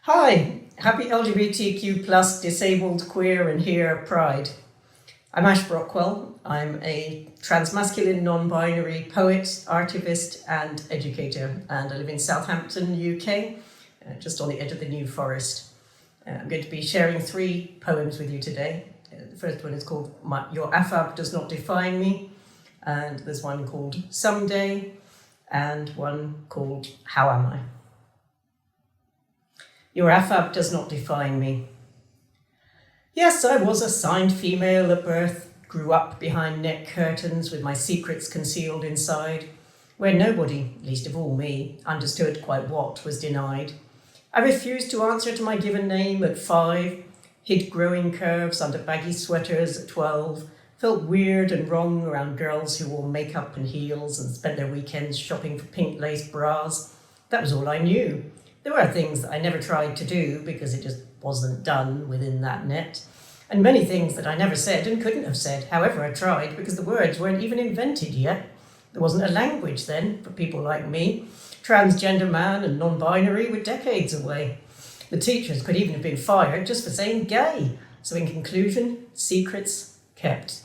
Hi, happy LGBTQ plus disabled, queer and here pride. I'm Ash Brockwell. I'm a transmasculine, non-binary poet, artivist and educator, and I live in Southampton, UK, just on the edge of the New Forest. I'm going to be sharing 3 poems with you today. The first one is called Your Affab Does Not Define Me, and there's one called Someday, and one called How Am I? Your affab does not define me. Yes, I was assigned female at birth, grew up behind net curtains with my secrets concealed inside, where nobody, least of all me, understood quite what was denied. I refused to answer to my given name at 5, hid growing curves under baggy sweaters at 12, felt weird and wrong around girls who wore makeup and heels and spent their weekends shopping for pink lace bras. That was all I knew. There were things that I never tried to do because it just wasn't done within that net. And many things that I never said and couldn't have said, however I tried, because the words weren't even invented yet. There wasn't a language then for people like me. Transgender man and non-binary were decades away. The teachers could even have been fired just for saying gay. So in conclusion, secrets kept.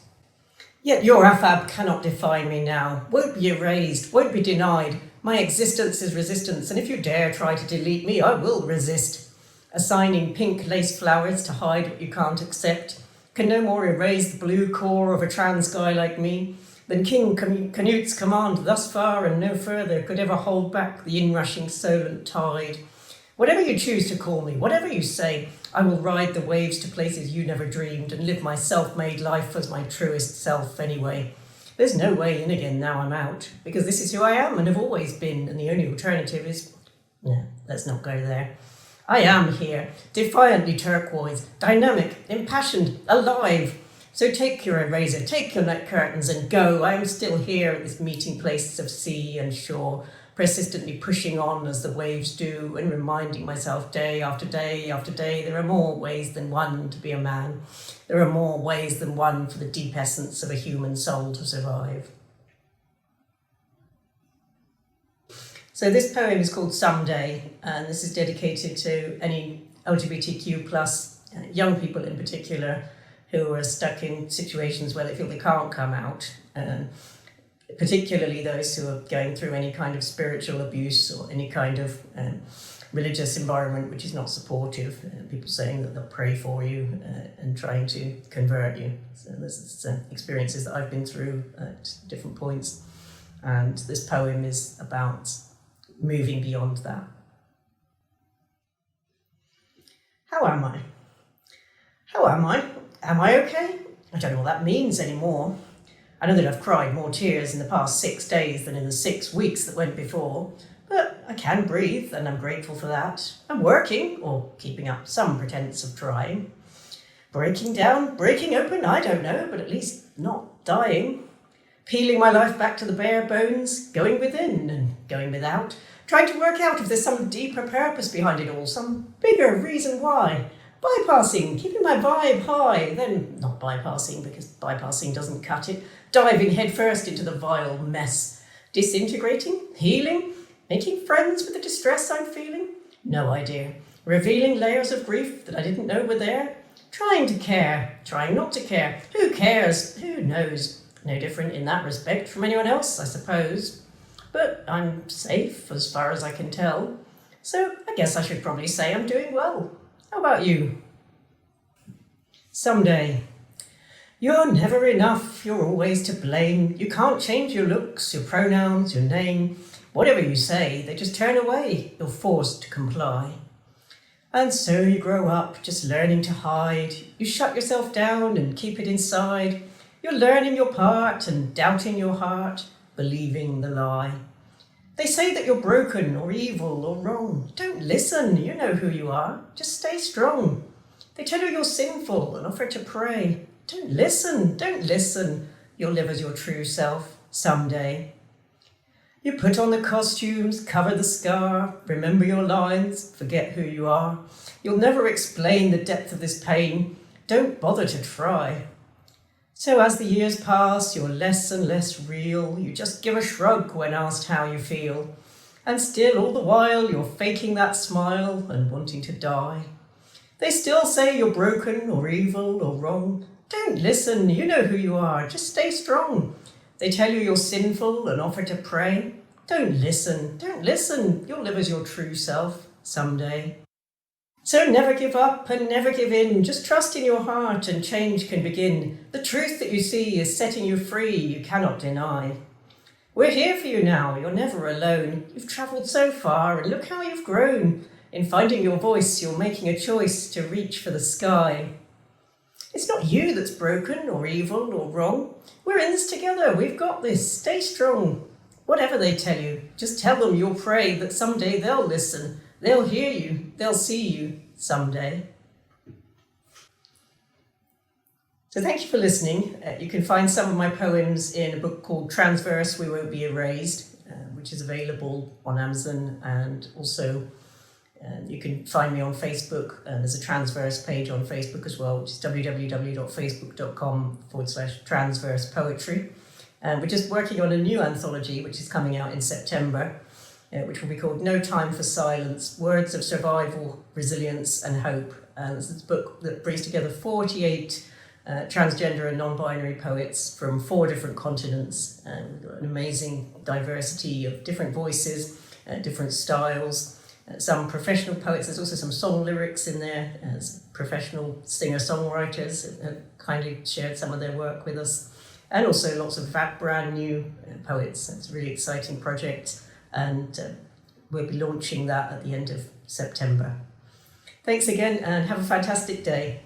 Yet your affab cannot define me now, won't be erased, won't be denied. My existence is resistance, and if you dare try to delete me, I will resist. Assigning pink lace flowers to hide what you can't accept can no more erase the blue core of a trans guy like me than King Canute's command thus far and no further could ever hold back the inrushing Solent tide. Whatever you choose to call me, whatever you say, I will ride the waves to places you never dreamed and live my self-made life as my truest self anyway. There's no way in again now I'm out, because this is who I am and have always been, and the only alternative is... No, let's not go there. I am here, defiantly turquoise, dynamic, impassioned, alive. So take your eraser, take your net curtains and go. I am still here at this meeting place of sea and shore, persistently pushing on as the waves do and reminding myself day after day after day there are more ways than one to be a man. There are more ways than one for the deep essence of a human soul to survive. So this poem is called Someday, and this is dedicated to any LGBTQ plus young people in particular who are stuck in situations where they feel they can't come out. Particularly those who are going through any kind of spiritual abuse or any kind of religious environment which is not supportive. People saying that they'll pray for you and trying to convert you. So this is experiences that I've been through at different points. And this poem is about moving beyond that. How am I? How am I? Am I okay? I don't know what that means anymore. I know that I've cried more tears in the past 6 days than in the 6 weeks that went before, but I can breathe and I'm grateful for that. I'm working, or keeping up some pretense of trying. Breaking down, breaking open, I don't know, but at least not dying. Peeling my life back to the bare bones, going within and going without, trying to work out if there's some deeper purpose behind it all, some bigger reason why. Bypassing, keeping my vibe high, then not bypassing because bypassing doesn't cut it, diving headfirst into the vile mess. Disintegrating, healing, making friends with the distress I'm feeling? No idea. Revealing layers of grief that I didn't know were there? Trying to care, trying not to care. Who cares? Who knows? No different in that respect from anyone else, I suppose. But I'm safe as far as I can tell. So I guess I should probably say I'm doing well. How about you? Someday. You're never enough, you're always to blame. You can't change your looks, your pronouns, your name. Whatever you say, they just turn away. You're forced to comply. And so you grow up just learning to hide. You shut yourself down and keep it inside. You're learning your part and doubting your heart, believing the lie. They say that you're broken or evil or wrong. Don't listen, you know who you are. Just stay strong. They tell you you're sinful and offer to pray. Don't listen. You'll live as your true self someday. You put on the costumes, cover the scar, remember your lines, forget who you are. You'll never explain the depth of this pain. Don't bother to try. So as the years pass, you're less and less real. You just give a shrug when asked how you feel. And still, all the while, you're faking that smile and wanting to die. They still say you're broken or evil or wrong. Don't listen, you know who you are, just stay strong. They tell you you're sinful and offer to pray. Don't listen, you'll live as your true self someday. So never give up and never give in, just trust in your heart and change can begin. The truth that you see is setting you free, you cannot deny. We're here for you now, you're never alone. You've travelled so far and look how you've grown. In finding your voice, you're making a choice to reach for the sky. It's not you that's broken or evil or wrong. We're in this together, we've got this, stay strong. Whatever they tell you, just tell them you'll pray that someday they'll listen. They'll hear you, they'll see you someday. So thank you for listening. You can find some of my poems in a book called Transverse, We Won't Be Erased, which is available on Amazon, and also you can find me on Facebook. There's a Transverse page on Facebook as well, which is www.facebook.com/transverse poetry. We're just working on a new anthology, which is coming out in September, which will be called No Time for Silence, Words of Survival, Resilience and Hope. This is a book that brings together 48 transgender and non-binary poets from 4 different continents. We've got an amazing diversity of different voices, different styles, some professional poets. There's also some song lyrics in there, as professional singer-songwriters have kindly shared some of their work with us, and also lots of brand new poets. It's a really exciting project, and we'll be launching that at the end of September. Thanks again and have a fantastic day.